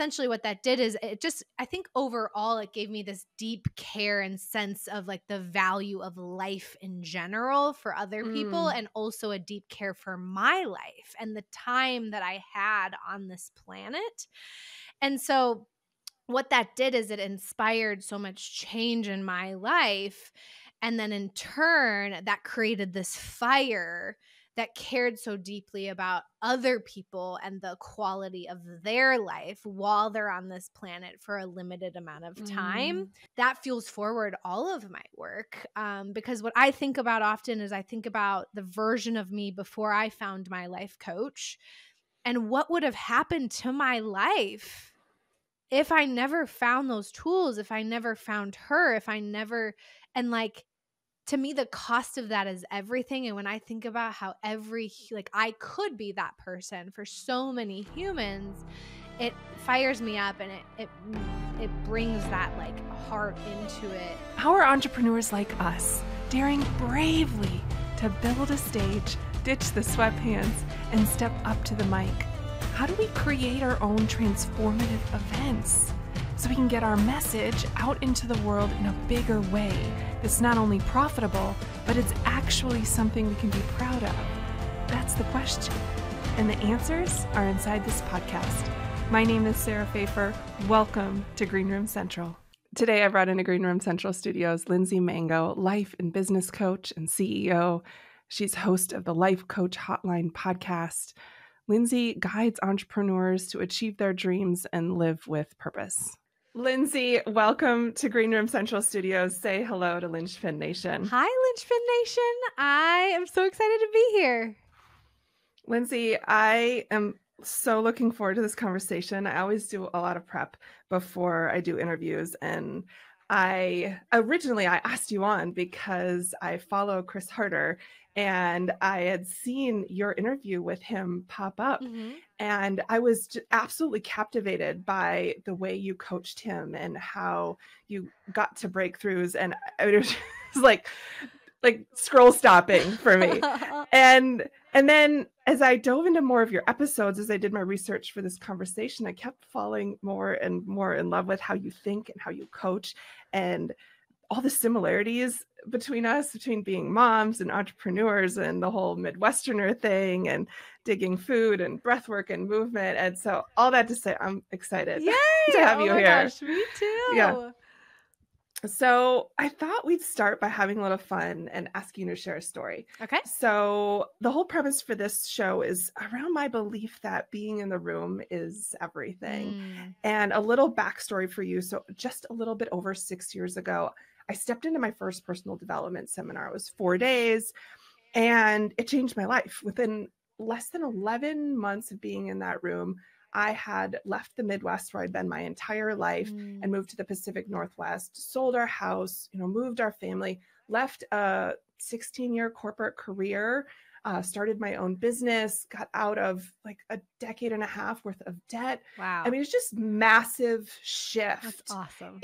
essentially what that did is it just, I think overall it gave me this deep care and sense of like the value of life in general for other people, and also a deep care for my life and the time that I had on this planet. And so what that did is it inspired so much change in my life. And then in turn, that created this fire that cared so deeply about other people and the quality of their life while they're on this planet for a limited amount of time. That fuels forward all of my work. Because what I think about often is I think about the version of me before I found my life coach and what would have happened to my life if I never found those tools, if I never found her, and like, to me, the cost of that is everything. And when I think about how I could be that person for so many humans, it fires me up, and it brings that like heart into it. How are entrepreneurs like us daring bravely to build a stage, ditch the sweatpants, and step up to the mic? How do we create our own transformative events so we can get our message out into the world in a bigger way that's not only profitable, but it's actually something we can be proud of? That's the question. And the answers are inside this podcast. My name is Sarah Pfeiffer. Welcome to Greenroom Central. Today I brought into Greenroom Central Studios Lindsey Mango, life and business coach and CEO. She's host of the Life Coach Hotline podcast. Lindsey guides entrepreneurs to achieve their dreams and live with purpose. Lindsey, welcome to Greenroom Central Studios. Say hello to Linchpin Nation. Hi, Linchpin Nation. I am so excited to be here. Lindsey, I am so looking forward to this conversation. I always do a lot of prep before I do interviews, and I asked you on because I follow Chris Harder, and I had seen your interview with him pop up, and I was absolutely captivated by the way you coached him and how you got to breakthroughs, and it was like scroll stopping for me. And then as I dove into more of your episodes, as I did my research for this conversation, I kept falling more and more in love with how you think and how you coach, and all the similarities between us, between being moms and entrepreneurs and the whole Midwesterner thing and digging food and breath work and movement. And so all that to say, I'm excited to have you here. Gosh, me too. Yeah. So I thought we'd start by having a little fun and asking you to share a story. Okay. So the whole premise for this show is around my belief that being in the room is everything. And a little backstory for you. So just a little bit over 6 years ago, I stepped into my first personal development seminar. It was 4 days, and it changed my life. Within less than 11 months of being in that room, I had left the Midwest where I'd been my entire life and moved to the Pacific Northwest, sold our house, moved our family, left a 16-year corporate career, started my own business, got out of like a decade and a half worth of debt. Wow. I mean, it's just massive shift. That's awesome.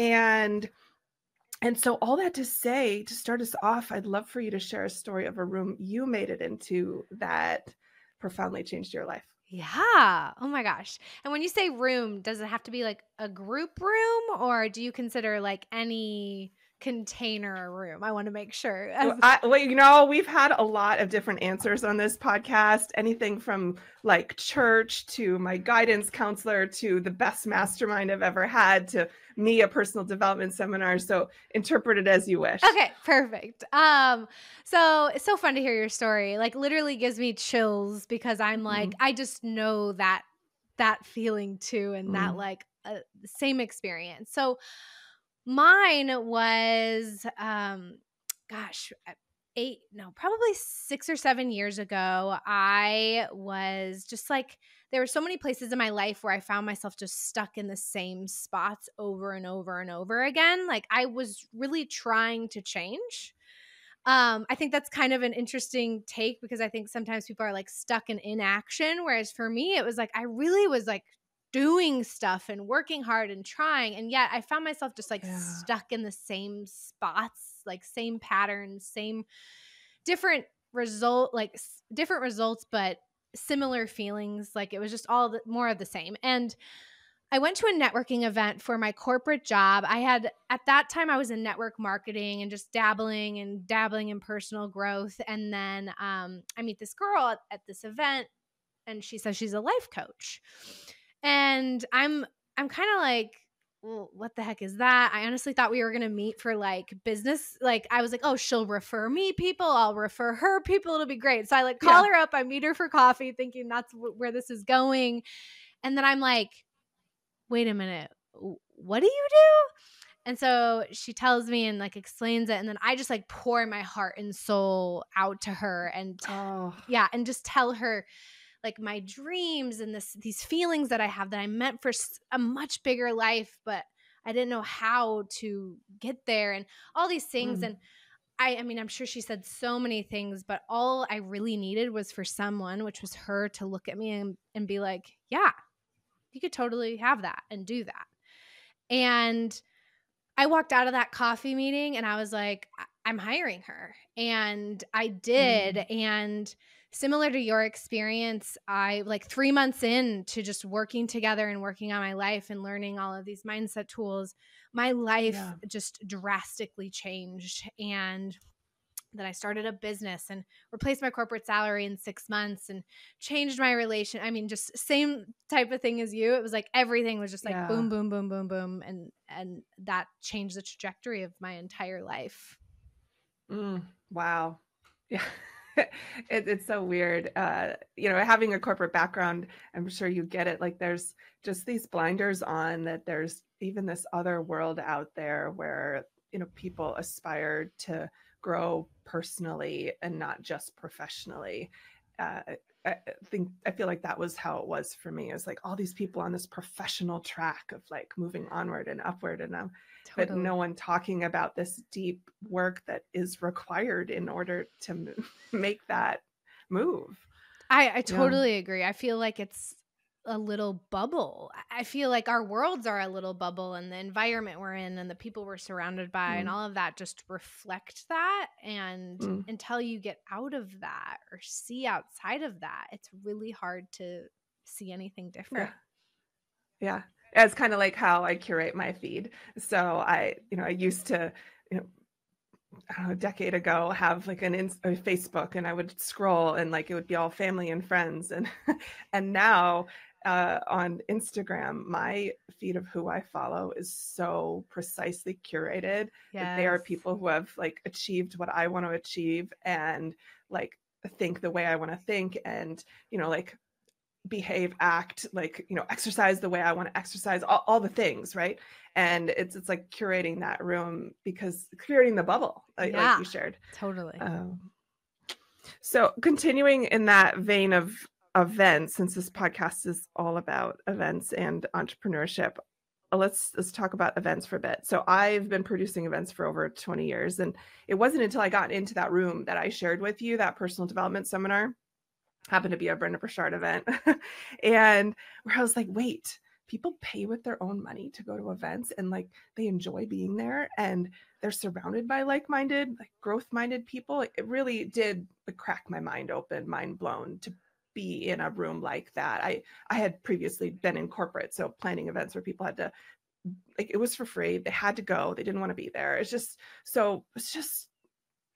And so all that to say, to start us off, I'd love for you to share a story of a room you made it into that profoundly changed your life. Yeah. Oh my gosh. And when you say room, does it have to be like a group room, or do you consider like any container a room? I want to make sure. We've had a lot of different answers on this podcast, anything from like church to my guidance counselor to the best mastermind I've ever had to me, a personal development seminar. So interpret it as you wish. Okay, perfect. So it's so fun to hear your story. Like literally gives me chills because I'm like, I just know that feeling too, and that like same experience. So mine was, probably 6 or 7 years ago. I was just like, there were so many places in my life where I found myself just stuck in the same spots over and over and over again. Like I was really trying to change. I think that's kind of an interesting take because I think sometimes people are like stuck in inaction. Whereas for me, it was like, I really was like doing stuff and working hard and trying. And yet I found myself just like stuck in the same spots, like same patterns, same different results, but similar feelings. Like it was just all more of the same. And I went to a networking event for my corporate job. At that time, I was in network marketing and just dabbling in personal growth. And then I meet this girl at this event, and she says she's a life coach. And I'm kind of like, well, what the heck is that? I honestly thought we were going to meet for like business. Like I was like, oh, she'll refer me people. I'll refer her people. It'll be great. So I like call her up. I meet her for coffee thinking that's where this is going. And then I'm like, wait a minute, what do you do? And so she tells me and like explains it. And then I just like pour my heart and soul out to her and and just tell her like my dreams and these feelings that I have that I meant for a much bigger life, but I didn't know how to get there and all these things. And I mean, I'm sure she said so many things, but all I really needed was for someone, which was her, to look at me and be like, yeah, you could totally have that and do that. And I walked out of that coffee meeting and I was like, I'm hiring her. And I did. And similar to your experience, I like 3 months into just working together and working on my life and learning all of these mindset tools, my life just drastically changed. And then I started a business and replaced my corporate salary in 6 months and changed my relation. I mean, just same type of thing as you. It was like everything was just like boom, boom, boom, boom, boom. And that changed the trajectory of my entire life. Wow. Yeah. It's so weird. Having a corporate background, I'm sure you get it. Like there's just these blinders on that there's even this other world out there where, people aspire to grow personally and not just professionally. I feel like that was how it was for me. It was like all these people on this professional track of like moving onward and upward, and but no one talking about this deep work that is required in order to make that move. I totally agree. I feel like it's a little bubble. I feel like our worlds are a little bubble, and the environment we're in and the people we're surrounded by and all of that just reflect that. And until you get out of that or see outside of that, it's really hard to see anything different. Yeah. It's kind of like how I curate my feed. So I used to, I don't know, a decade ago, have like a Facebook, and I would scroll and like it would be all family and friends, and and now on Instagram, my feed of who I follow is so precisely curated that they are people who have like achieved what I want to achieve and like think the way I want to think, and like behave, act, like exercise the way I want to exercise, all the things, right? And it's like curating that room, because curating the bubble, like you shared. Totally. So continuing in that vein of events, since this podcast is all about events and entrepreneurship, let's talk about events for a bit. So I've been producing events for over 20 years, and it wasn't until I got into that room that I shared with you that personal development seminar, happened to be a Brenda Burchard event, and where I was like, wait, people pay with their own money to go to events, and like they enjoy being there, and they're surrounded by like-minded, like growth-minded people. It really did crack my mind open, mind blown to be in a room like that. I had previously been in corporate, so planning events where people had to, like, it was for free. They had to go. They didn't want to be there.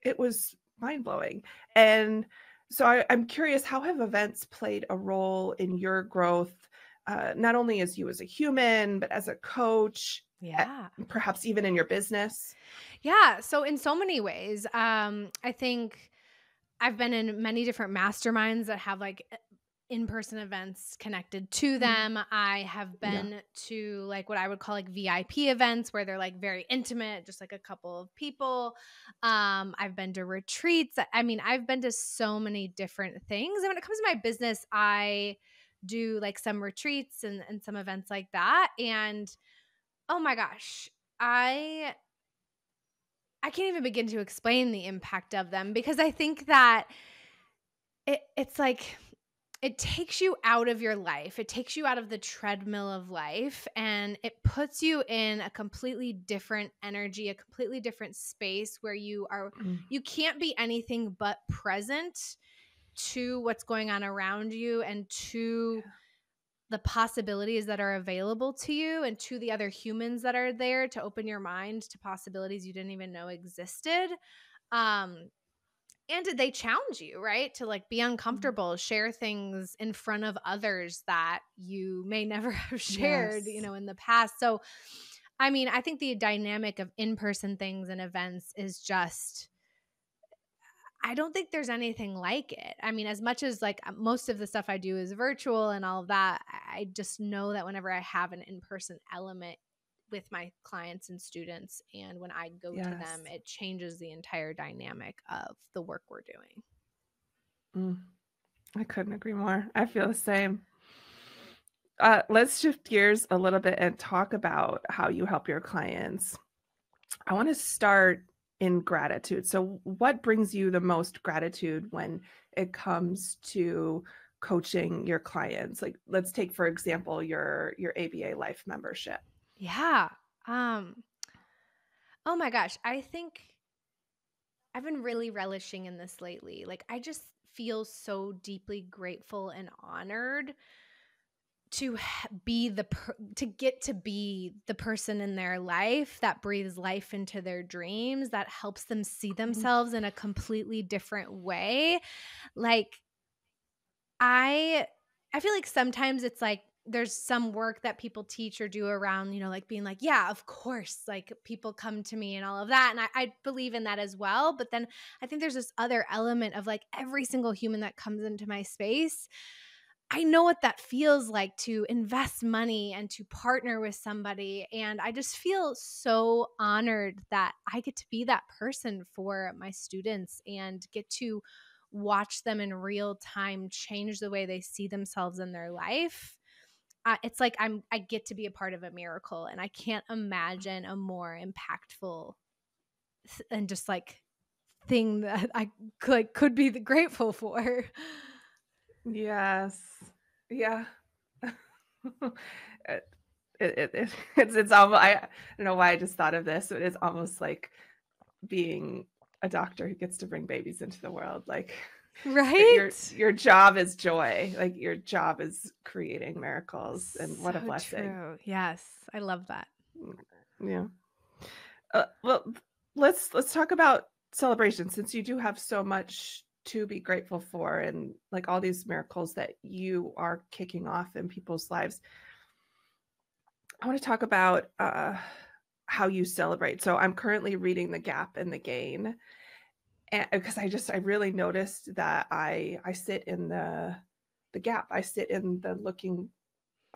It was mind-blowing. And so I'm curious, how have events played a role in your growth, not only as you as a human, but as a coach, perhaps even in your business? Yeah. So in so many ways, I think I've been in many different masterminds that have like in-person events connected to them. I have been to like what I would call like VIP events where they're like very intimate, just like a couple of people. I've been to retreats. I mean, I've been to so many different things. And when it comes to my business, I do like some retreats and some events like that. And oh my gosh, I can't even begin to explain the impact of them, because I think that it's like it takes you out of your life. It takes you out of the treadmill of life, and it puts you in a completely different energy, a completely different space where you can't be anything but present to what's going on around you and to the possibilities that are available to you and to the other humans that are there, to open your mind to possibilities you didn't even know existed. And they challenge you, right? To like be uncomfortable, share things in front of others that you may never have shared, Yes. in the past. So, I mean, I think the dynamic of in-person things and events is just, I don't think there's anything like it. I mean, as much as like most of the stuff I do is virtual and all of that, I just know that whenever I have an in-person element with my clients and students, and when I go to them, it changes the entire dynamic of the work we're doing. I couldn't agree more. I feel the same. Let's shift gears a little bit and talk about how you help your clients. I want to start in gratitude. So what brings you the most gratitude when it comes to coaching your clients? Like, let's take, for example, your ABA Life membership. Yeah. Oh my gosh. I think I've been really relishing in this lately. Like, I just feel so deeply grateful and honored to get to be the person in their life that breathes life into their dreams, that helps them see themselves in a completely different way. Like, I feel like sometimes it's like there's some work that people teach or do around, like being like, yeah, of course, like people come to me and all of that. And I believe in that as well. But then I think there's this other element of like every single human that comes into my space, I know what that feels like to invest money and to partner with somebody. And I just feel so honored that I get to be that person for my students and get to watch them in real time change the way they see themselves in their life. It's like I get to be a part of a miracle, and I can't imagine a more impactful and just like thing that I could be grateful for. Yes. Yeah. It's almost, I don't know why I just thought of this, but it's almost like being a doctor who gets to bring babies into the world. Like, right? Your job is joy. Like, your job is creating miracles, and what a So blessing. true. Yes, I love that. Yeah. Well, let's talk about celebration, since you do have so much to be grateful for, and like all these miracles that you are kicking off in people's lives. I want to talk about how you celebrate. So I'm currently reading The Gap and the Gain, and because I really noticed that I sit in the gap. I sit in the looking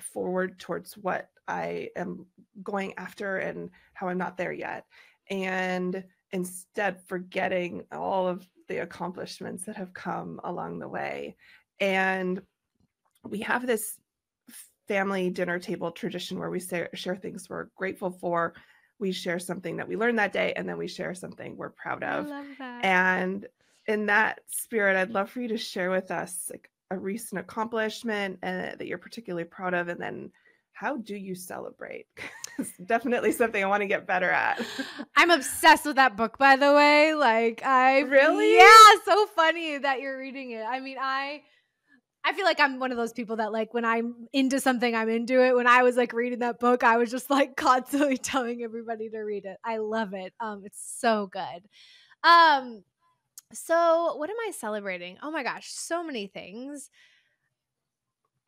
forward towards what I am going after and how I'm not there yet, and instead forgetting all of the accomplishments that have come along the way. And we have this family dinner table tradition where we share things we're grateful for. We share something that we learned that day, and then we share something we're proud of. I love that. And in that spirit, I'd love for you to share with us like a recent accomplishment that you're particularly proud of, and then how do you celebrate? It's definitely something I want to get better at. I'm obsessed with that book, by the way. Like, Really? Yeah, so funny that you're reading it. I mean, I feel like I'm one of those people that like when I'm into something, I'm into it. When I was like reading that book, I was just like constantly telling everybody to read it. I love it. It's so good. So what am I celebrating? Oh my gosh, so many things.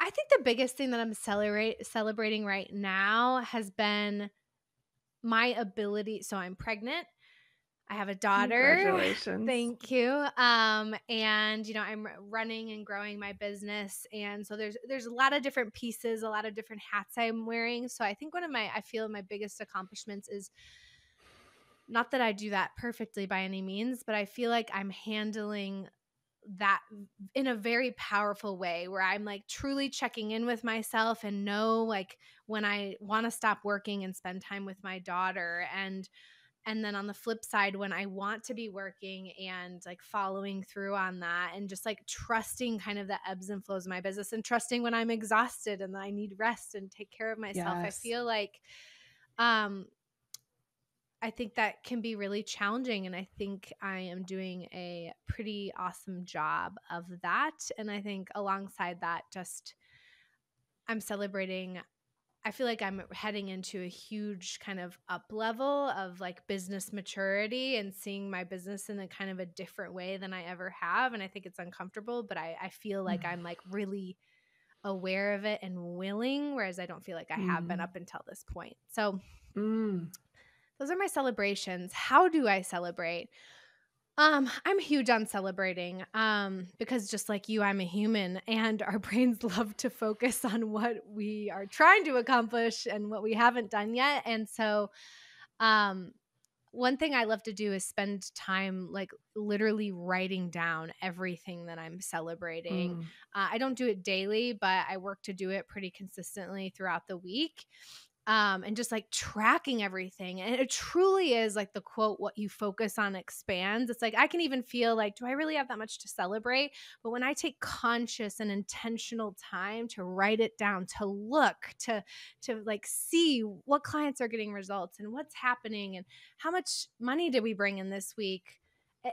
I think the biggest thing that I'm celebrating right now has been my ability. So I'm pregnant. I have a daughter. Congratulations. Thank you. And I'm running and growing my business, and so there's a lot of different pieces, a lot of different hats I'm wearing. So I think I feel my biggest accomplishments is not that I do that perfectly by any means, but I feel like I'm handling that in a very powerful way where I'm like truly checking in with myself and know like when I want to stop working and spend time with my daughter, and then on the flip side, when I want to be working and like following through on that, and just like trusting kind of the ebbs and flows of my business, and trusting when I'm exhausted and I need rest and take care of myself. Yes. I feel like I think that can be really challenging, and I think I am doing a pretty awesome job of that. And I think alongside that, just I'm celebrating, I feel like I'm heading into a huge kind of up level of like business maturity and seeing my business in a kind of a different way than I ever have. And I think it's uncomfortable, but I feel like I'm like really aware of it and willing, whereas I don't feel like I have been up until this point. So those are my celebrations. How do I celebrate? I'm huge on celebrating because just like you, I'm a human and our brains love to focus on what we are trying to accomplish and what we haven't done yet. And so one thing I love to do is spend time like literally writing down everything that I'm celebrating. I don't do it daily, but I work to do it pretty consistently throughout the week. And just like tracking everything. And it truly is like the quote, what you focus on expands. It's like, I can even feel like, do I really have that much to celebrate? But when I take conscious and intentional time to write it down, to look, to like see what clients are getting results and what's happening and how much money did we bring in this week?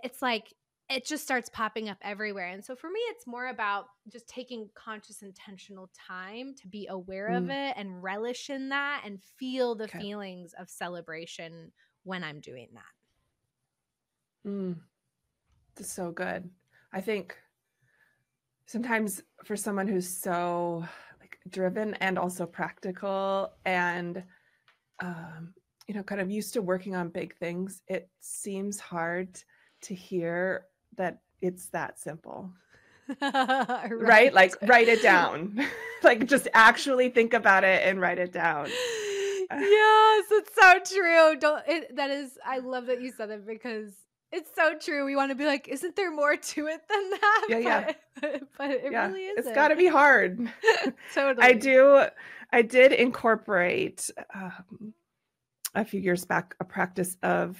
It's like, it just starts popping up everywhere. And so for me, it's more about just taking conscious, intentional time to be aware of it and relish in that and feel the feelings of celebration when I'm doing that. That's so good. I think sometimes for someone who's so like driven and also practical and, kind of used to working on big things, it seems hard to hear that it's that simple. Right? Like write it down. Like just actually think about it and write it down. Yes, it's so true. I love that you said it because it's so true. We want to be like, isn't there more to it than that? Yeah. But it really isn't. It's got to be hard. Totally. I did incorporate a few years back a practice of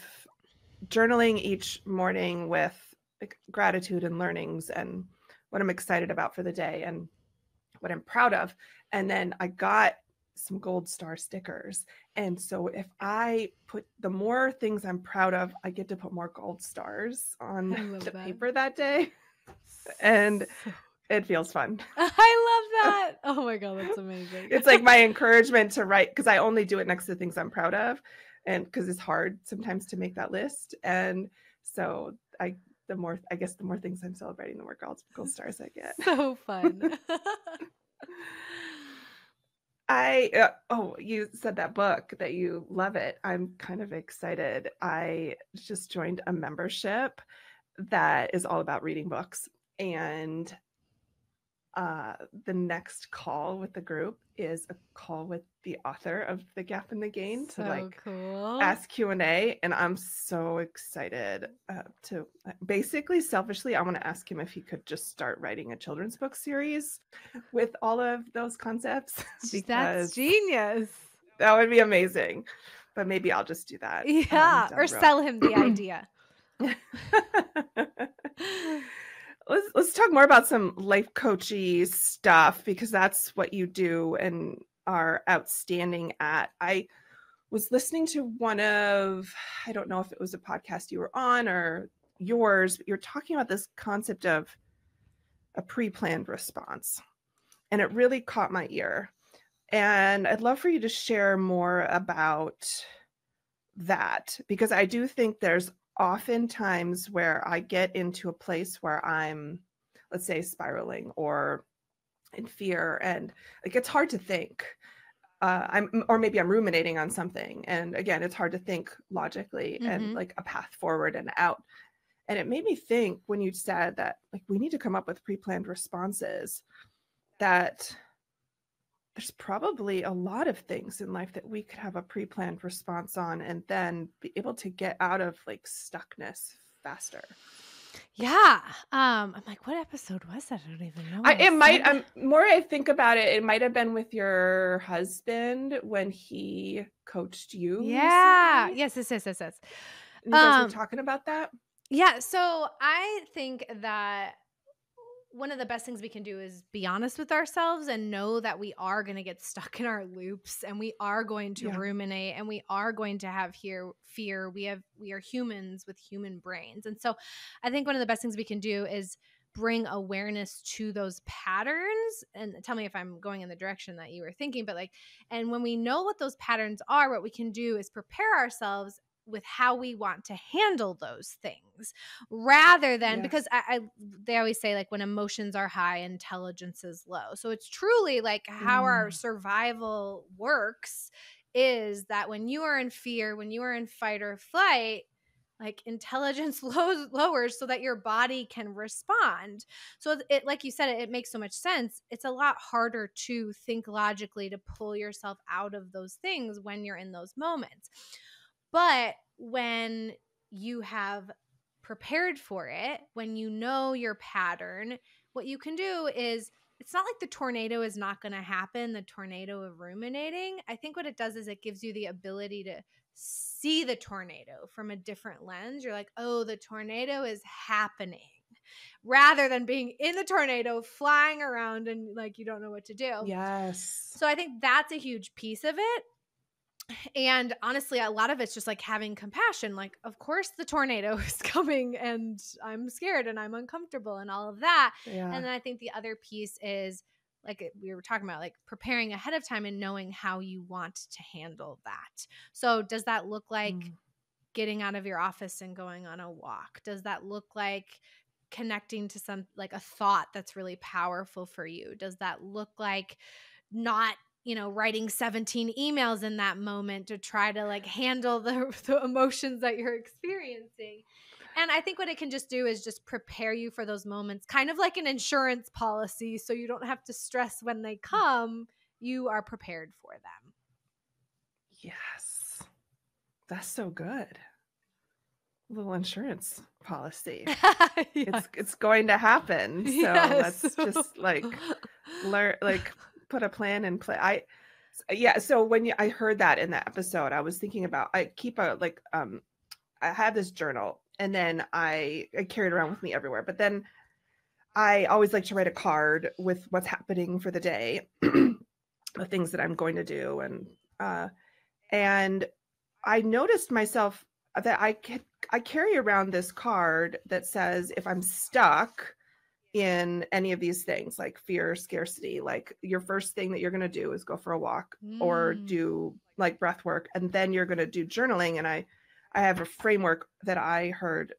journaling each morning with like gratitude and learnings and what I'm excited about for the day and what I'm proud of. And then I got some gold star stickers. And so if I put the more things I'm proud of, I get to put more gold stars on the paper that day. And it feels fun. I love that. Oh my God, that's amazing. It's like my encouragement to write, because I only do it next to things I'm proud of. And because it's hard sometimes to make that list. And so the more things I'm celebrating, the more gold stars I get. So fun. You said that book that you love it. I'm kind of excited. I just joined a membership that is all about reading books. And the next call with the group is a call with the author of The Gap and the Gain to cool. Ask Q&A. And I'm so excited to basically selfishly, I want to ask him if he could just start writing a children's book series with all of those concepts. That's genius. That would be amazing. But maybe I'll just do that. Yeah. Or sell him the idea. Let's talk more about some life coachy stuff, because that's what you do and are outstanding at. I was listening to I don't know if it was a podcast you were on or yours, but you're talking about this concept of a pre-planned response. And it really caught my ear. And I'd love for you to share more about that, because I do think there's often times where I get into a place where I'm, let's say, spiraling or in fear, and it's hard to think. Maybe I'm ruminating on something, and again, it's hard to think logically and a path forward and out. And it made me think when you said that we need to come up with pre-planned responses, that there's probably a lot of things in life that we could have a pre-planned response on and then be able to get out of stuckness faster. Yeah. I'm like, what episode was that? I don't even know. More I think about it, it might have been with your husband when he coached you. Yeah. Recently. Yes. And you guys were talking about that? Yeah. So I think that one of the best things we can do is be honest with ourselves and know that we are going to get stuck in our loops, and we are going to ruminate, and we are going to have fear. We are humans with human brains. And so I think one of the best things we can do is bring awareness to those patterns. And tell me if I'm going in the direction that you were thinking, but like, and when we know what those patterns are, what we can do is prepare ourselves with how we want to handle those things, rather than, because they always say like when emotions are high, intelligence is low. So it's truly like how our survival works is that when you are in fear, when you are in fight or flight, like intelligence lowers so that your body can respond. So it, like you said, it makes so much sense. It's a lot harder to think logically, to pull yourself out of those things when you're in those moments. But when you have prepared for it, when you know your pattern, what you can do is, it's not like the tornado is not going to happen, the tornado of ruminating. I think what it does is it gives you the ability to see the tornado from a different lens. You're like, oh, the tornado is happening, rather than being in the tornado flying around and like you don't know what to do. Yes. So I think that's a huge piece of it. And honestly, a lot of it's just like having compassion. Like, of course the tornado is coming and I'm scared and I'm uncomfortable and all of that. Yeah. And then I think the other piece is, like we were talking about, like preparing ahead of time and knowing how you want to handle that. So does that look like getting out of your office and going on a walk? Does that look like connecting to some, like a thought that's really powerful for you? Does that look like not, writing 17 emails in that moment to try to like handle the emotions that you're experiencing? And I think what it can just do is just prepare you for those moments, kind of like an insurance policy. So you don't have to stress when they come, you are prepared for them. Yes. That's so good. Little insurance policy. Yes. It's going to happen. So Yes. let's just like learn, like put a plan in play. So when I heard that in that episode, I was thinking about, I keep a like I have this journal, and then I carry it around with me everywhere. But then I always like to write a card with what's happening for the day, the things that I'm going to do, and I noticed myself that I carry around this card that says, if I'm stuck in any of these things, like fear, scarcity, like your first thing that you're going to do is go for a walk or do like breath work, and then you're going to do journaling. And I have a framework that I heard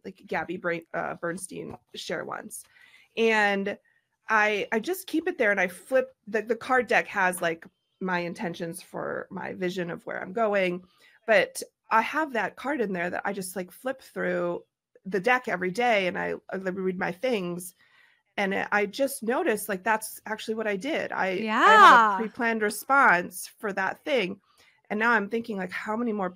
like Gabby Bernstein share once, and I just keep it there, and I flip the card deck has like my intentions for my vision of where I'm going, but I have that card in there that I just like flip through the deck every day, and I read my things, and I just noticed like that's actually what I did. I have a pre-planned response for that thing, and now I'm thinking like, how many more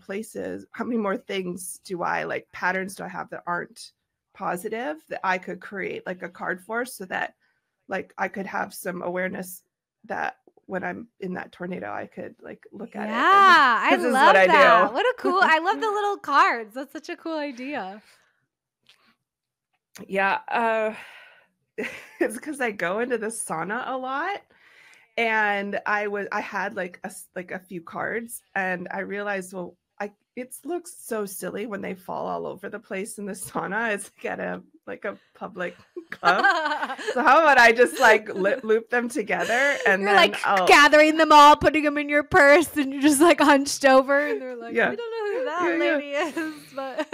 things do I, like patterns do I have that aren't positive that I could create like a card for, so that like I could have some awareness that when I'm in that tornado, I could like look at it. Yeah, I love that. What a cool, I love the little cards. That's such a cool idea. Yeah. It's because I go into the sauna a lot, and I had like a few cards, and I realized, well, it looks so silly when they fall all over the place in the sauna. It's like at a public club. So how about I just like loop them together, and you're then like gathering them all, putting them in your purse, and you're just like hunched over, and they're like, yeah. we don't know who that lady is, but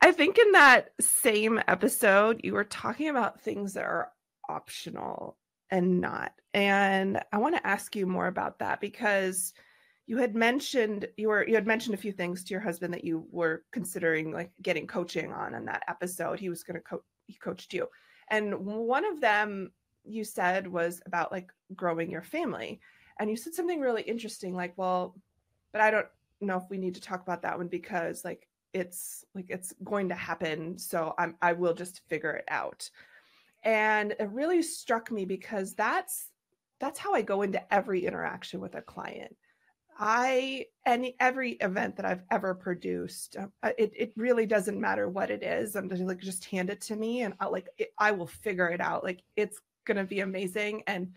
I think in that same episode, you were talking about things that are optional and not. And I want to ask you more about that, because you had mentioned a few things to your husband that you were considering like getting coaching on in that episode. He was going to he coached you. And one of them you said was about like growing your family. And you said something really interesting, like, well, but I don't know if we need to talk about that one, because like it's going to happen. So I will just figure it out. And it really struck me, because that's how I go into every interaction with a client. Every event that I've ever produced, it really doesn't matter what it is. I'm just hand it to me, and I will figure it out. Like, it's going to be amazing. And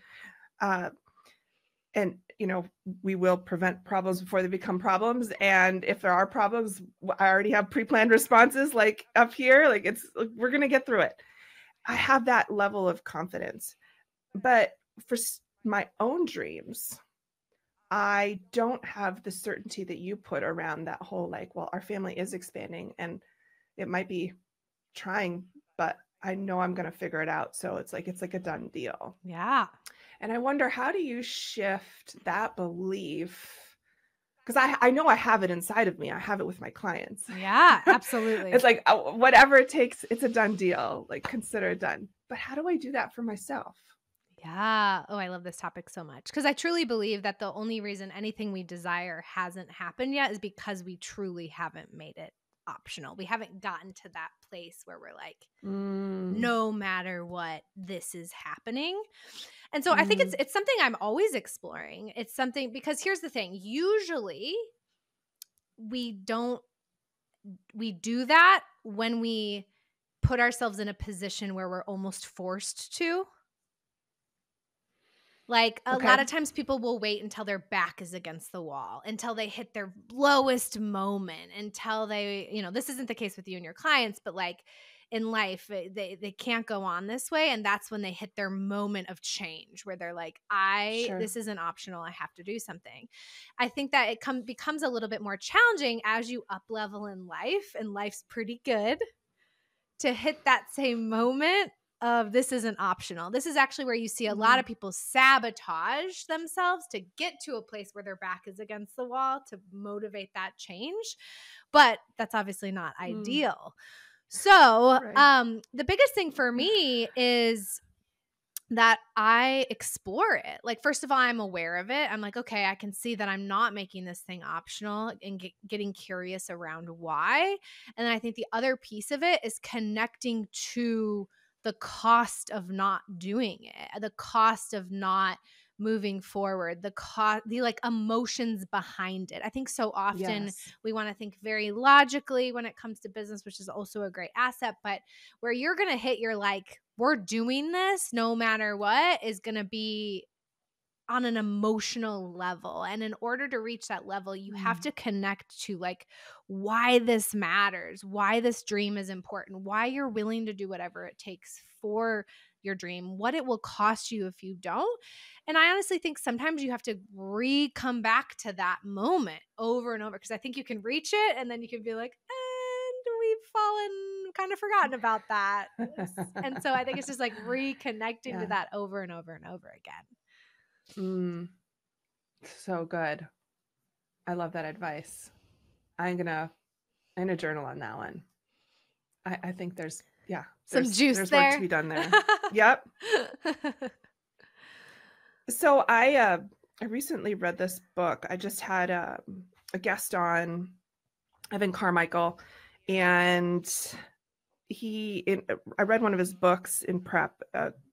and, you know, we will prevent problems before they become problems. And if there are problems, I already have pre-planned responses, like up here, like we're going to get through it. I have that level of confidence. But for my own dreams, I don't have the certainty that you put around that whole, like, well, our family is expanding and it might be trying, but I know I'm going to figure it out. So it's like a done deal. Yeah. And I wonder, how do you shift that belief? Because I know I have it inside of me. I have it with my clients. Yeah, absolutely. It's like, whatever it takes, it's a done deal. Like, consider it done. But how do I do that for myself? Yeah. Oh, I love this topic so much because I truly believe that the only reason anything we desire hasn't happened yet is because we truly haven't made it optional. We haven't gotten to that place where we're like, no matter what, this is happening. And so I think it's something I'm always exploring. It's something, because here's the thing. Usually we do that when we put ourselves in a position where we're almost forced to. Like a lot of times people will wait until their back is against the wall, until they hit their lowest moment, until they, you know, this isn't the case with you and your clients, but like in life, they can't go on this way. And that's when they hit their moment of change where they're like, this isn't optional. I have to do something. I think that it becomes a little bit more challenging as you up level in life, and life's pretty good, to hit that same moment of this isn't optional. This is actually where you see a lot of people sabotage themselves to get to a place where their back is against the wall to motivate that change. But that's obviously not ideal. So the biggest thing for me is that I explore it. Like, first of all, I'm aware of it. I'm like, okay, I can see that I'm not making this thing optional, and getting curious around why. And then I think the other piece of it is connecting to the cost of not doing it, the cost of not moving forward, the like emotions behind it. I think so often we want to think very logically when it comes to business, which is also a great asset, but where you're going to hit your like, we're doing this no matter what, is going to be on an emotional level. And in order to reach that level, you have to connect to like why this matters, why this dream is important, why you're willing to do whatever it takes for your dream, what it will cost you if you don't. And I honestly think sometimes you have to come back to that moment over and over, because I think you can reach it and then you can be like, and we've kind of forgotten about that. And so I think it's just like reconnecting to that over and over and over again. So good. I love that advice. I'm gonna journal on that one. I think there's some juice there's there. Work to be done there. Yep. So I recently read this book. I just had a guest on, Evan Carmichael, and I read one of his books in prep.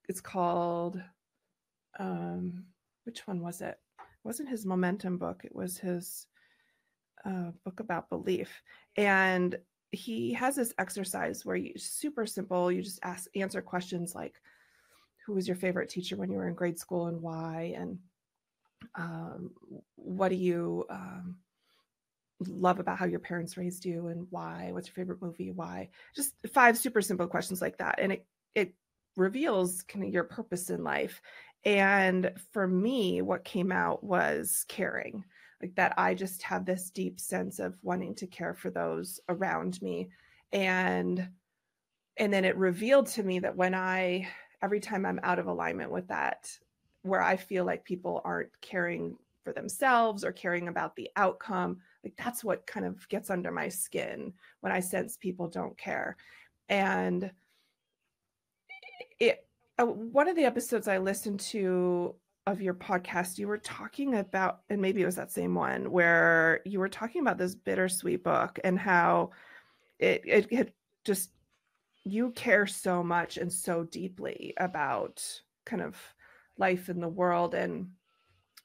It's called, which one was it? It wasn't his momentum book. It was his book about belief. And he has this exercise where super simple. You just answer questions like, who was your favorite teacher when you were in grade school and why? And what do you love about how your parents raised you and why? What's your favorite movie? Why? Just 5 super simple questions like that. And it reveals kind of your purpose in life. And for me, what came out was caring. Like that I just have this deep sense of wanting to care for those around me. And then it revealed to me that every time I'm out of alignment with that, where I feel like people aren't caring for themselves or caring about the outcome, like that's what kind of gets under my skin when I sense people don't care. And one of the episodes I listened to of your podcast, you were talking about, and maybe it was that same one, where you were talking about this bittersweet book and how it just, you care so much and so deeply about kind of life in the world. And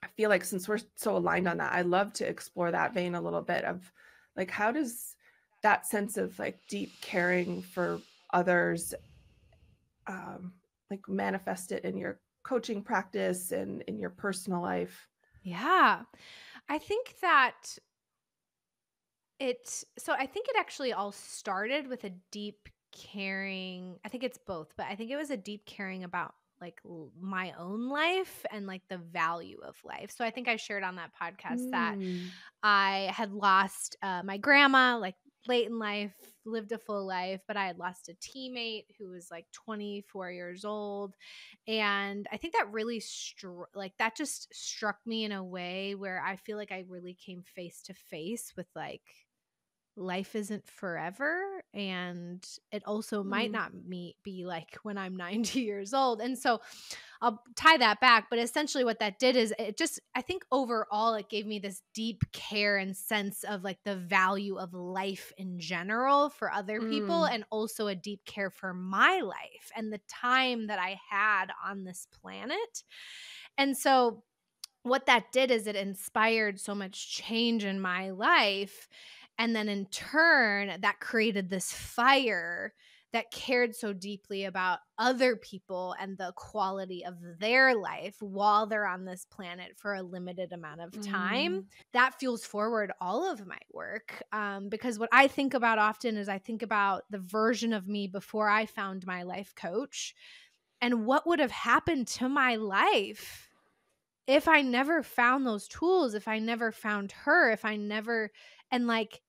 I feel like since we're so aligned on that, I love to explore that vein a little bit of like, how does that sense of like deep caring for others like manifest it in your coaching practice and in your personal life? Yeah. I think that I think it actually all started with a deep caring. I think it's both, but I think it was a deep caring about like my own life and like the value of life. So I think I shared on that podcast that Mm. I had lost my grandma like late in life, lived a full life, but I had lost a teammate who was like 24 years old. And I think that really that just struck me in a way where I feel like I really came face to face with like life isn't forever, and it also might Mm. not be like when I'm 90 years old. And so I'll tie that back, but essentially what that did is it just, I think overall it gave me this deep care and sense of like the value of life in general for other people, Mm. and also a deep care for my life and the time that I had on this planet. And so what that did is it inspired so much change in my life. And then in turn, that created this fire that cared so deeply about other people and the quality of their life while they're on this planet for a limited amount of time. Mm. That fuels forward all of my work. Because what I think about often is I think about the version of me before I found my life coach and what would have happened to my life if I never found those tools, if I never found her, if I never, and like,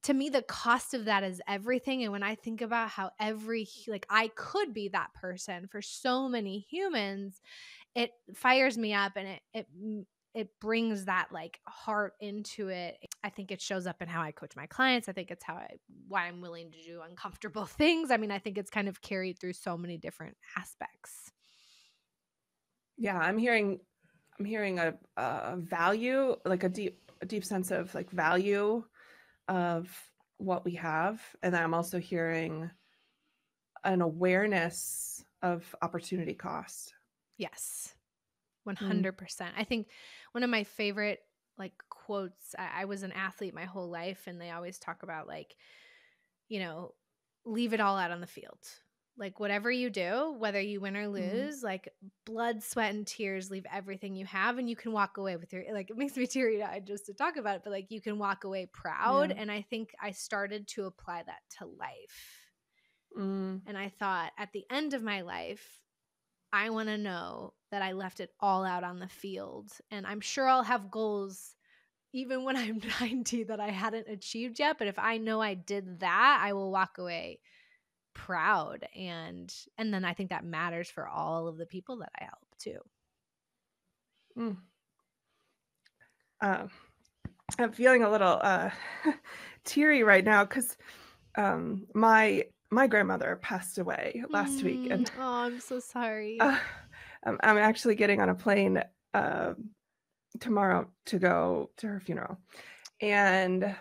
to me, the cost of that is everything. And when I think about how like I could be that person for so many humans, it fires me up, and it brings that like heart into it. I think it shows up in how I coach my clients. I think it's why I'm willing to do uncomfortable things. I mean, I think it's kind of carried through so many different aspects. Yeah, I'm hearing a value, like a deep sense of like value of what we have, and I'm also hearing an awareness of opportunity cost. Yes. Mm. 100%. I think one of my favorite like quotes, I was an athlete my whole life, and they always talk about like, you know, leave it all out on the field. Like whatever you do, whether you win or Mm. lose, like blood, sweat, and tears, leave everything you have, and you can walk away with like, it makes me teary eyed just to talk about it, but like you can walk away proud. Yeah. And I think I started to apply that to life. Mm. And I thought at the end of my life, I want to know that I left it all out on the field. And I'm sure I'll have goals even when I'm 90 that I hadn't achieved yet. But if I know I did that, I will walk away proud. And then I think that matters for all of the people that I help too. Mm. I'm feeling a little teary right now because my grandmother passed away last week, and Oh, I'm so sorry. I'm actually getting on a plane tomorrow to go to her funeral, and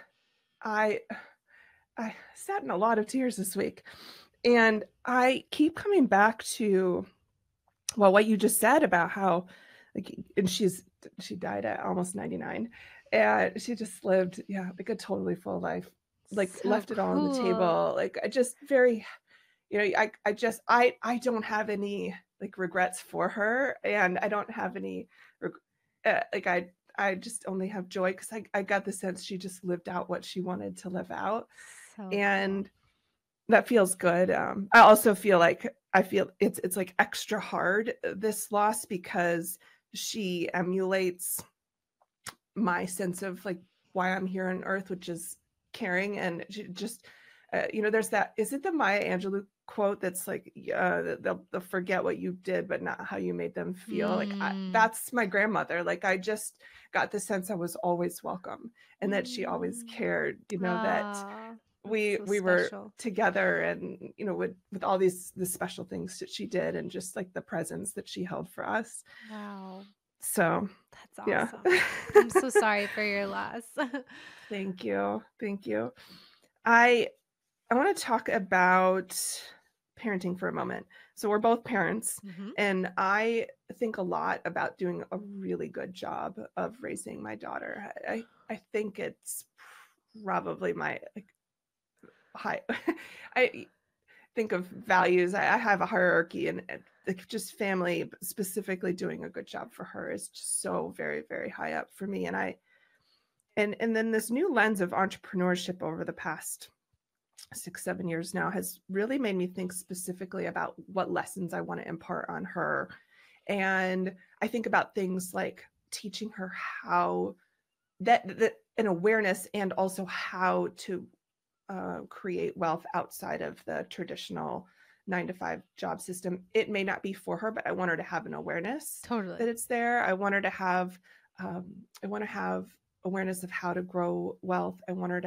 I I sat in a lot of tears this week, and I keep coming back to what you just said about how like, and she died at almost 99, and she just lived like a totally full life, like So left it all on the cool. table, like I just very I don't have any like regrets for her, and I don't have any like I just only have joy because I got the sense she just lived out what she wanted to live out, So cool. and that feels good. I also feel like it's like extra hard, this loss, because she emulates my sense of like why I'm here on earth, which is caring. And she just there's that, is it the Maya Angelou quote that's like they'll forget what you did but not how you made them feel. Like Mm. that's my grandmother. Like I just got the sense I was always welcome, and that she always Mm. cared, that Ah, that's we so were special. together, and with all the special things that she did, and just like the presence that she held for us. Wow. So That's yeah. awesome. I'm so sorry for your loss. Thank you. I want to talk about parenting for a moment. So we're both parents, hmm and I think a lot about doing a really good job of raising my daughter. I think it's probably my like high I think of values. I have a hierarchy, and like just family specifically doing a good job for her is just so very, very high up for me. And then this new lens of entrepreneurship over the past 6-7 years now has really made me think specifically about what lessons I want to impart on her. And I think about things like teaching her how that an awareness, and also how to create wealth outside of the traditional 9-to-5 job system. It may not be for her, but I want her to have an awareness that it's there. I want her to have, I want to have awareness of how to grow wealth. I want her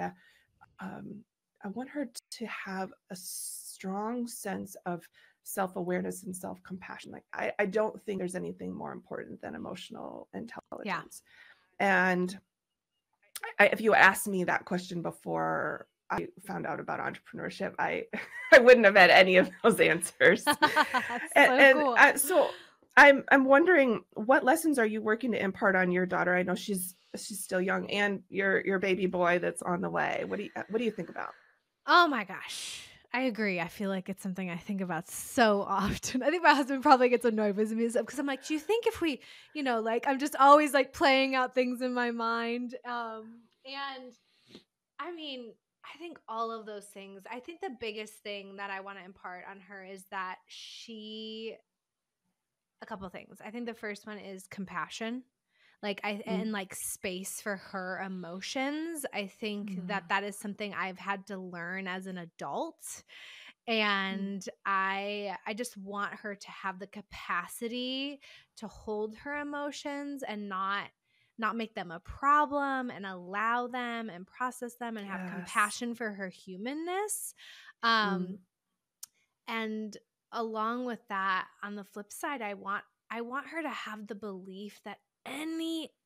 to have a strong sense of self-awareness and self-compassion. Like I don't think there's anything more important than emotional intelligence. Yeah. And if you asked me that question before I found out about entrepreneurship, I wouldn't have had any of those answers. So I'm wondering, what lessons are you working to impart on your daughter? I know she's still young, and your baby boy that's on the way. What do you think about? Oh my gosh. I agree. I feel like it's something I think about so often. I think my husband probably gets annoyed with me because I'm like, do you think if we, like I'm just always like playing out things in my mind. And I mean, I think all of those things, I think the biggest thing that I want to impart on her is that a couple things. I think the first one is compassion. And like space for her emotions. I think that is something I've had to learn as an adult. And I just want her to have the capacity to hold her emotions and not make them a problem, and allow them and process them, and have compassion for her humanness. And along with that, on the flip side, I want her to have the belief that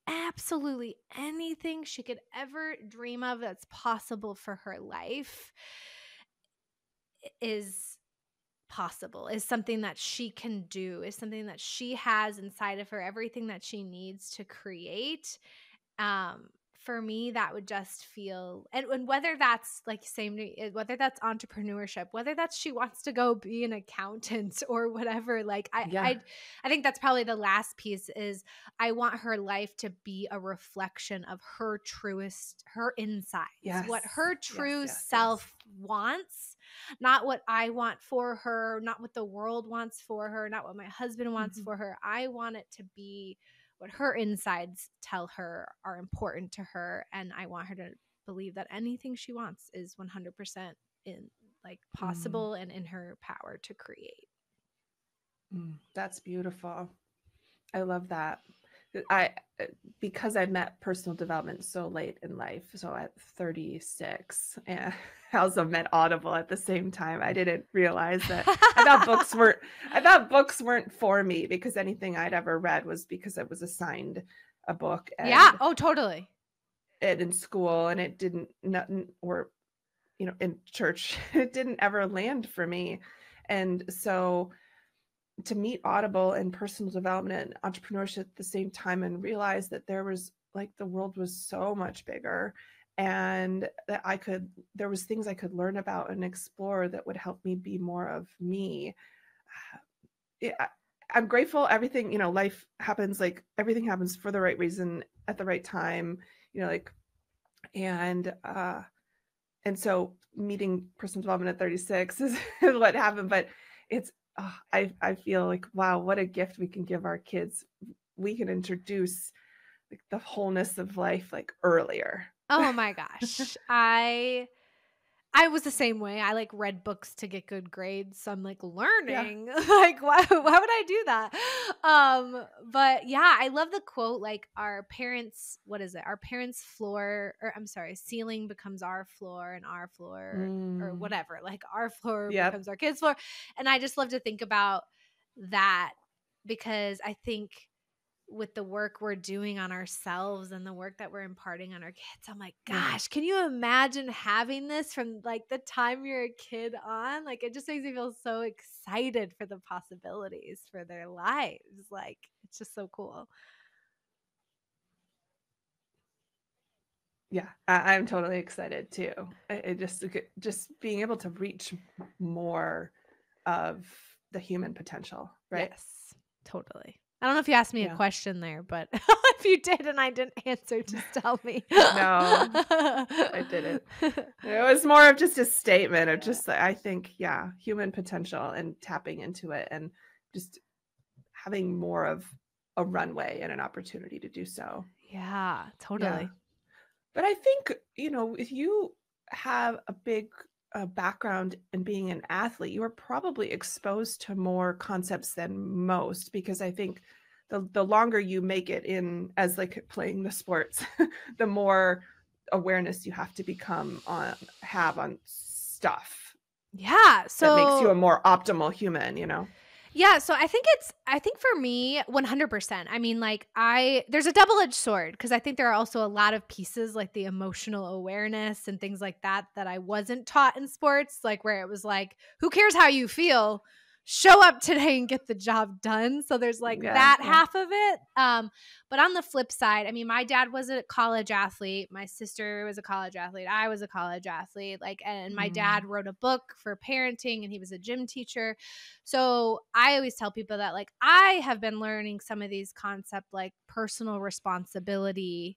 absolutely anything she could ever dream of that's possible for her life is possible, is something that she can do, is something that she has inside of her, everything that she needs to create. For me, that would just feel, and whether that's like whether that's entrepreneurship, whether that's she wants to go be an accountant or whatever, like I think that's probably the last piece. Is I want her life to be a reflection of her insides, what her true self wants, not what I want for her, not what the world wants for her, not what my husband wants for her. I want it to be what her insides tell her are important to her. And I want her to believe that anything she wants is 100% possible and in her power to create. That's beautiful. I love that. Because I met personal development so late in life, so at 36, and I also met Audible at the same time. I didn't realize that. I thought books weren't for me, because anything I'd ever read was because it was assigned a book. Oh, totally. And in school, and it didn't, or in church, it didn't ever land for me. And so to meet Audible and personal development and entrepreneurship at the same time, and realize that there was the world was so much bigger, and that there was things I could learn about and explore that would help me be more of me. I'm grateful. Everything, life happens, everything happens for the right reason at the right time, and so meeting personal development at 36 is what happened. But it's, I feel like, wow, what a gift we can give our kids. We can introduce the wholeness of life earlier. Oh my gosh. I was the same way. I read books to get good grades. So I'm learning. Yeah. Why would I do that? But yeah, I love the quote, our parents, what is it? Our parents' floor, or I'm sorry, ceiling becomes our floor, and our floor or whatever. Our floor becomes our kids' floor. And I just love to think about that, because I think with the work we're doing on ourselves and the work that we're imparting on our kids, I'm like, gosh, can you imagine having this from the time you're a kid on? It just makes me feel so excited for the possibilities for their lives. It's just so cool. Yeah, I'm totally excited too. Just being able to reach more of the human potential, right? Yes, totally. I don't know if you asked me a question there, but if you did and I didn't answer, just tell me. No, I didn't. It was more of just a statement of just, I think, human potential and tapping into it and just having more of a runway and an opportunity to do so. Yeah, totally. Yeah. But I think, if you have a big background in being an athlete, you are probably exposed to more concepts than most, because I think the longer you make it in as like playing the sports, the more awareness you have to have on stuff. Yeah. So that makes you a more optimal human, Yeah, so I think for me 100%. I mean, like there's a double-edged sword, because I think there are also a lot of pieces like the emotional awareness and things like that I wasn't taught in sports, like where it was like, who cares how you feel? Show up today and get the job done. So there's like that half of it. But on the flip side, I mean, my dad was a college athlete. My sister was a college athlete. I was a college athlete. And my dad wrote a book for parenting, and he was a gym teacher. So I always tell people that like I have been learning some of these concepts like personal responsibility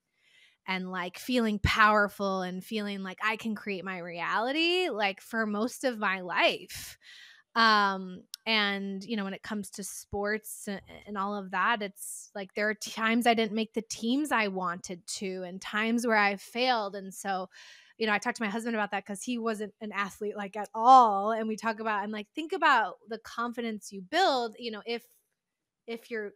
and like feeling powerful and feeling like I can create my reality like for most of my life. And when it comes to sports and all of that, it's like there are times I didn't make the teams I wanted to, and times where I failed. And so I talked to my husband about that, because he wasn't an athlete like at all. And we talk about, and like, think about the confidence you build, if you're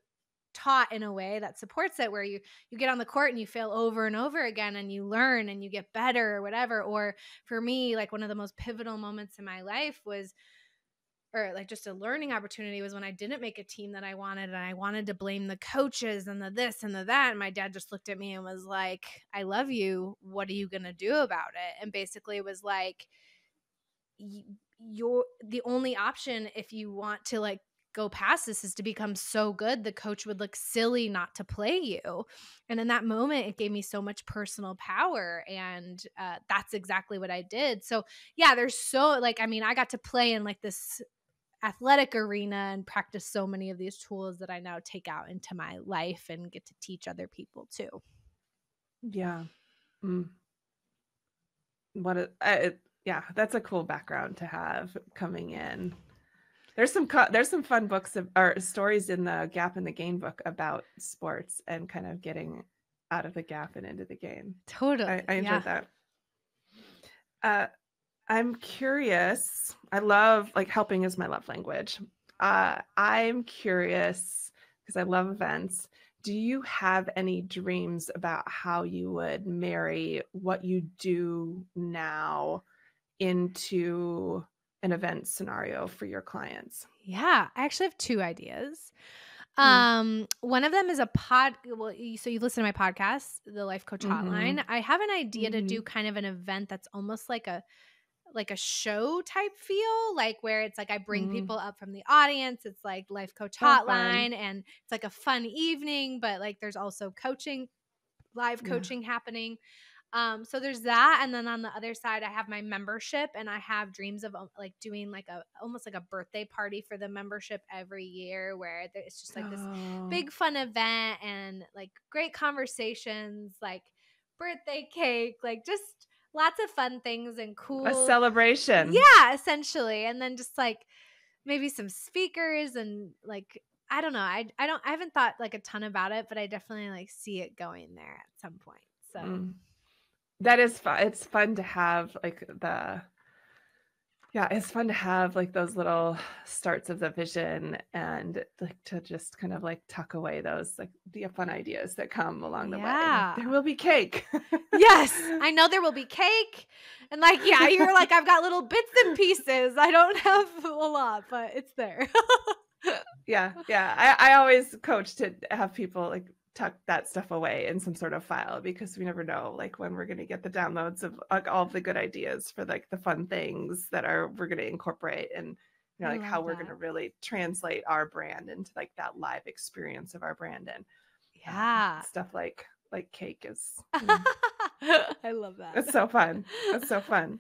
taught in a way that supports it, where you get on the court and you fail over and over again and you learn and you get better or whatever. Or for me, like one of the most pivotal moments in my life was, or like just a learning opportunity, was when I didn't make a team that I wanted, and I wanted to blame the coaches and the this and the that. And my dad just looked at me and was like, I love you. What are you going to do about it? And basically it was like, you're the only option if you want to like go past this is to become so good the coach would look silly not to play you. And in that moment, it gave me so much personal power, and that's exactly what I did. So yeah, there's so like, I mean, I got to play in like this athletic arena and practice so many of these tools that I now take out into my life and get to teach other people too. Yeah. That's a cool background to have coming in. There's some fun books or stories in the Gap and the Gain book about sports and kind of getting out of the gap and into the gain. Totally. I enjoyed that. I'm curious. I love, like, helping is my love language. I'm curious, because I love events. Do you have any dreams about how you would marry what you do now into an event scenario for your clients? Yeah, I actually have two ideas. One of them is so you listen to my podcast, the Life Coach Hotline. I have an idea to do kind of an event that's almost like a show type feel, like where it's like I bring people up from the audience. It's like Life Coach Hotline, and it's like a fun evening, but like there's also live coaching happening. So there's that. And then on the other side, I have my membership, and I have dreams of like doing like almost like a birthday party for the membership every year, where it's just like this big fun event and like great conversations, like birthday cake, like just lots of fun things and cool. A celebration. Yeah, essentially. And then just like maybe some speakers and like, I don't know. I haven't thought like a ton about it, but I definitely like see it going there at some point. So that is fun. It's fun to have like it's fun to have like those little starts of the vision, and like to just kind of like tuck away those like the fun ideas that come along the way. Like, there will be cake. Yes, I know there will be cake. And like, yeah, you're like, I've got little bits and pieces. I don't have a lot, but it's there. Yeah. I always coach to have people like tuck that stuff away in some sort of file, because we never know like when we're going to get the downloads of like all of the good ideas for like the fun things that we're going to incorporate, and like how we're going to really translate our brand into like that live experience of our brand. And stuff like cake is I love that. It's so fun. It's so fun.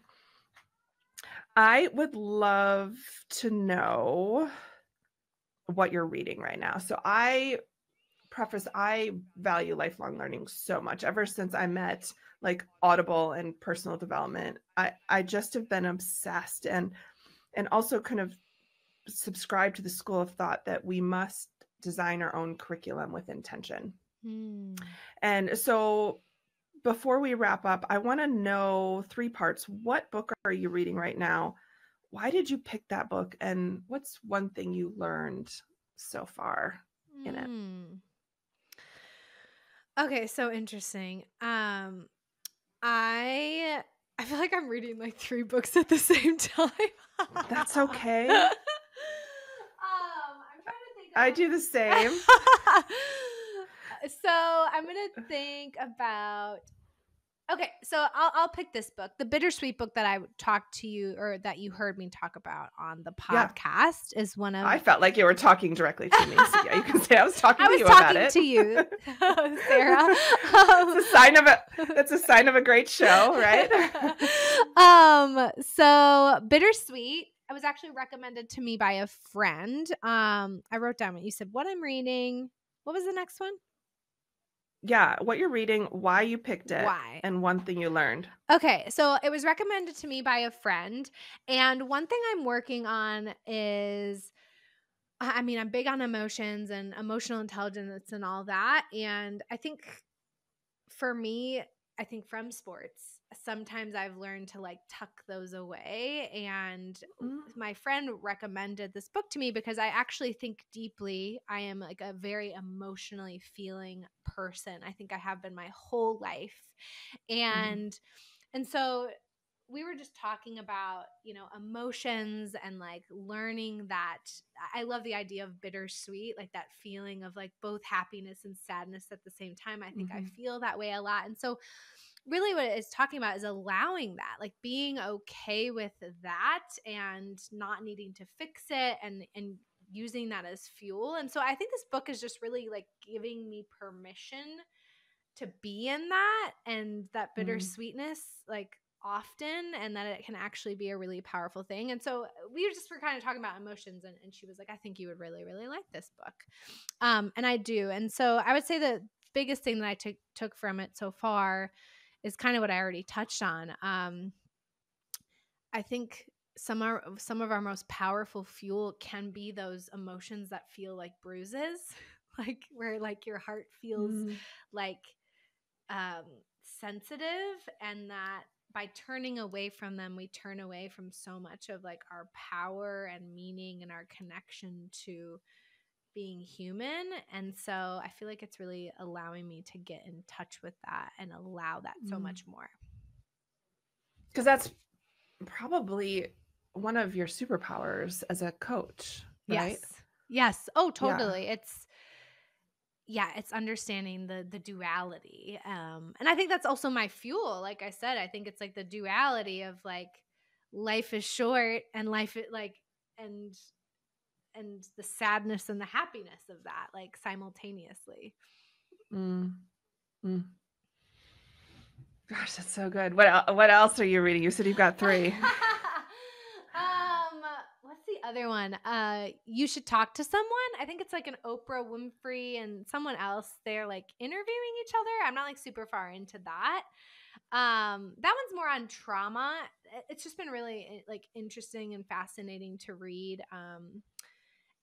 I would love to know what you're reading right now. So I value lifelong learning so much. Ever since I met like Audible and personal development, I just have been obsessed and also kind of subscribe to the school of thought that we must design our own curriculum with intention. And so before we wrap up, I want to know 3 parts. What book are you reading right now? Why did you pick that book? And what's one thing you learned so far in it? Okay, so interesting. I feel like I'm reading like 3 books at the same time. That's okay. I'm trying to think. I do the same. So I'm gonna think about. Okay, so I'll pick this book, the bittersweet book that I talked to you, or that you heard me talk about on the podcast, is one of. I felt like you were talking directly to me. So yeah, you can say I was talking to you about it. I was talking to you, Sarah. That's a sign of a great show, right? So bittersweet. I was actually recommended to me by a friend. I wrote down what you said. What I'm reading. What was the next one? Yeah, what you're reading, why you picked it, and one thing you learned. Okay, so it was recommended to me by a friend, and one thing I'm working on is, I mean, I'm big on emotions and emotional intelligence and all that, and I think for me, I think from sports, sometimes I've learned to like tuck those away. And my friend recommended this book to me because I actually think deeply. I am like a very emotionally feeling person. I think I have been my whole life. And so we were just talking about, emotions and like learning that I love the idea of bittersweet, like that feeling of like both happiness and sadness at the same time. I think I feel that way a lot. And so really what it is talking about is allowing that, like being okay with that and not needing to fix it and using that as fuel. And so I think this book is just really like giving me permission to be in that and that bittersweetness, like often, and that it can actually be a really powerful thing. And so we were kind of talking about emotions, and she was like, I think you would really, really like this book. And I do. And so I would say the biggest thing that I took from it so far is kind of what I already touched on. I think some of our most powerful fuel can be those emotions that feel like bruises, like where like your heart feels like sensitive, and that by turning away from them, we turn away from so much of like our power and meaning and our connection to being human. And so I feel like it's really allowing me to get in touch with that and allow that so much more. Because that's probably one of your superpowers as a coach, right? Yes. Oh, totally. Yeah. It's understanding the duality. And I think that's also my fuel. Like I said, I think it's like the duality of like life is short and and the sadness and the happiness of that, like simultaneously. Gosh, that's so good. What else are you reading? You said you've got 3. What's the other one? You Should Talk to Someone. I think it's like an Oprah Winfrey and someone else. They're like interviewing each other. I'm not like super far into that. That one's more on trauma. It's just been really like interesting and fascinating to read.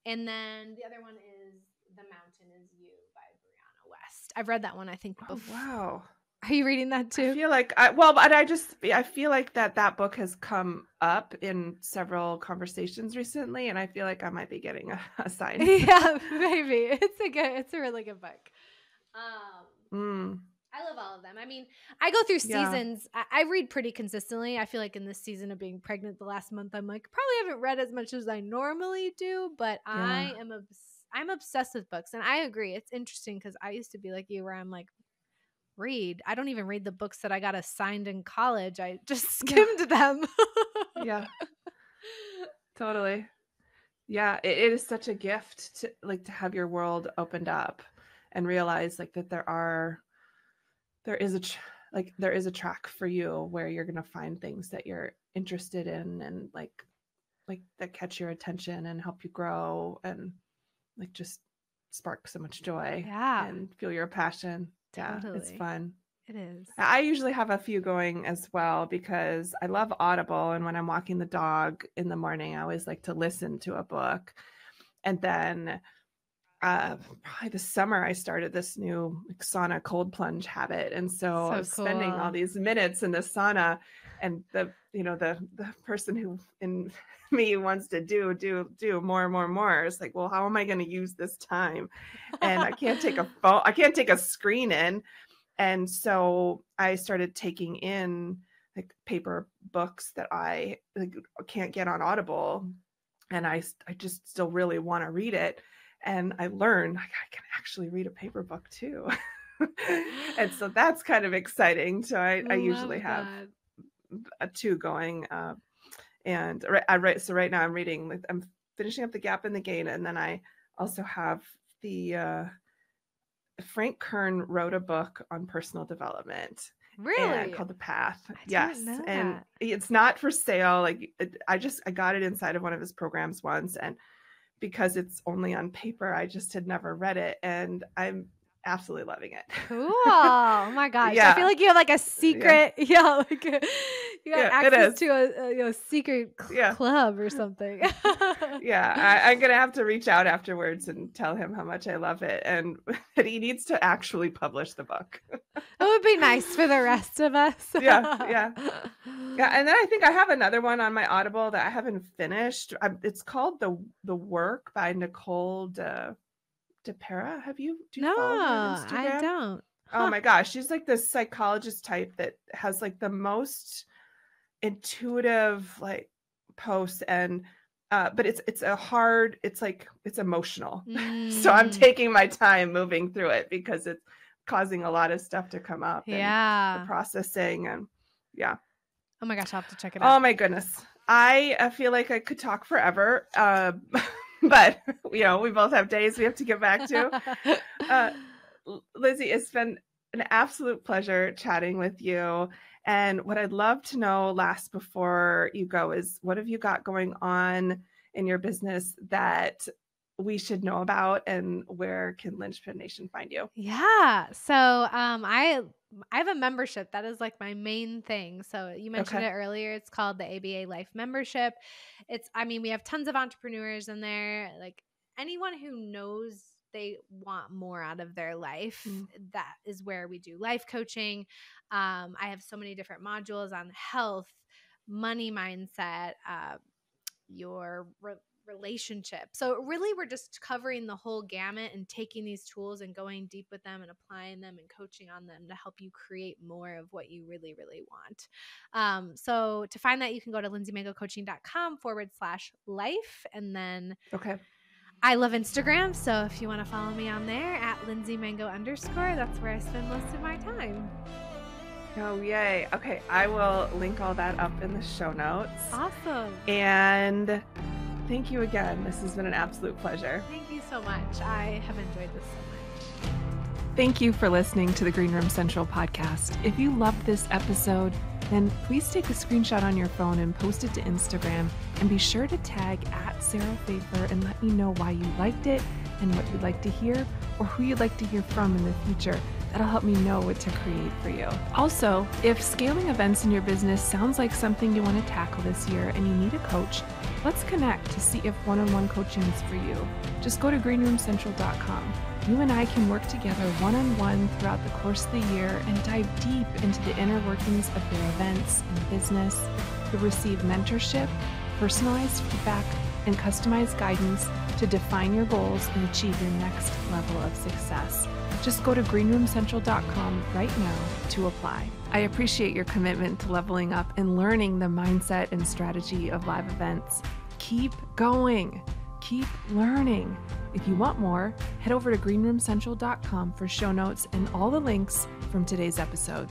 And then the other one is The Mountain Is You by Brianna Wiest. I've read that one, I think, before. Oh, wow. Are you reading that too? I feel like I feel like that book has come up in several conversations recently, and I feel like I might be getting a sign. Yeah, maybe. It's a really good book. I love all of them. I mean, I go through seasons. I read pretty consistently. I feel like in this season of being pregnant the last month, I'm like, probably haven't read as much as I normally do, but I'm obsessed with books. And I agree. It's interesting because I used to be like you, where I'm like, I don't even read the books that I got assigned in college. I just skimmed them. Yeah. Totally. Yeah. It is such a gift to have your world opened up and realize like that there is a track for you where you're going to find things that you're interested in and like that catch your attention and help you grow. And like just spark so much joy and feel your passion. Totally. Yeah, it's fun. It is. I usually have a few going as well because I love Audible. And when I'm walking the dog in the morning, I always like to listen to a book. And then probably this summer, I started this new sauna cold plunge habit. And so I was spending all these minutes in the sauna, and the person who in me wants to do more. It's like, well, how am I going to use this time? And I can't take a phone. I can't take a screen in. And so I started taking in like paper books that I can't get on Audible. And I just still really want to read it. And I learned I can actually read a paper book too. And so that's kind of exciting. So I usually have two going. So right now I'm finishing up The Gap and the Gain. And then I also have the Frank Kern wrote a book on personal development. Really? Called The Path. Yes. And it's not for sale. Like I got it inside of one of his programs once, and because it's only on paper, I just had never read it, and I'm absolutely loving it. Cool. Oh my gosh. Yeah. I feel like you have like a secret, you got access to a secret club or something. I'm going to have to reach out afterwards and tell him how much I love it, and that he needs to actually publish the book. That would be nice for the rest of us. Yeah. And then I think I have another one on my Audible that I haven't finished. It's called The Work by Nicole DePera. Do you follow her on Instagram? I don't. Oh my gosh. She's like this psychologist type that has like the most intuitive like posts, and but it's emotional. So I'm taking my time moving through it because it's causing a lot of stuff to come up. And the processing and Oh my gosh, I'll have to check it out. Oh my goodness. I feel like I could talk forever. But we both have days we have to get back to. Lindsey, it's been an absolute pleasure chatting with you. And what I'd love to know last before you go is, what have you got going on in your business that we should know about, and where can Linchpin Nation find you? Yeah. So I have a membership. That is like my main thing. So you mentioned it earlier. It's called the ABA Life Membership. We have tons of entrepreneurs in there. Like anyone who knows they want more out of their life, that is where we do life coaching. I have so many different modules on health, money mindset, your relationship. So really we're just covering the whole gamut and taking these tools and going deep with them and applying them and coaching on them to help you create more of what you really, really want. So to find that, you can go to lindseymangocoaching.com/life. And then I love Instagram. So if you want to follow me on there at lindseymango_, that's where I spend most of my time. Oh, yay. Okay. I will link all that up in the show notes. Awesome. And thank you again. This has been an absolute pleasure. Thank you so much. I have enjoyed this so much. Thank you for listening to the Greenroom Central podcast. If you loved this episode, then please take a screenshot on your phone and post it to Instagram, and be sure to tag @SarahPfeiffer and let me know why you liked it and what you'd like to hear, or who you'd like to hear from in the future. That'll help me know what to create for you. Also, if scaling events in your business sounds like something you want to tackle this year and you need a coach, let's connect to see if one-on-one coaching is for you. Just go to greenroomcentral.com. You and I can work together one-on-one throughout the course of the year and dive deep into the inner workings of their events and business. You'll receive mentorship, personalized feedback, and customized guidance to define your goals and achieve your next level of success. Just go to greenroomcentral.com right now to apply. I appreciate your commitment to leveling up and learning the mindset and strategy of live events. Keep going. Keep learning. If you want more, head over to greenroomcentral.com for show notes and all the links from today's episode.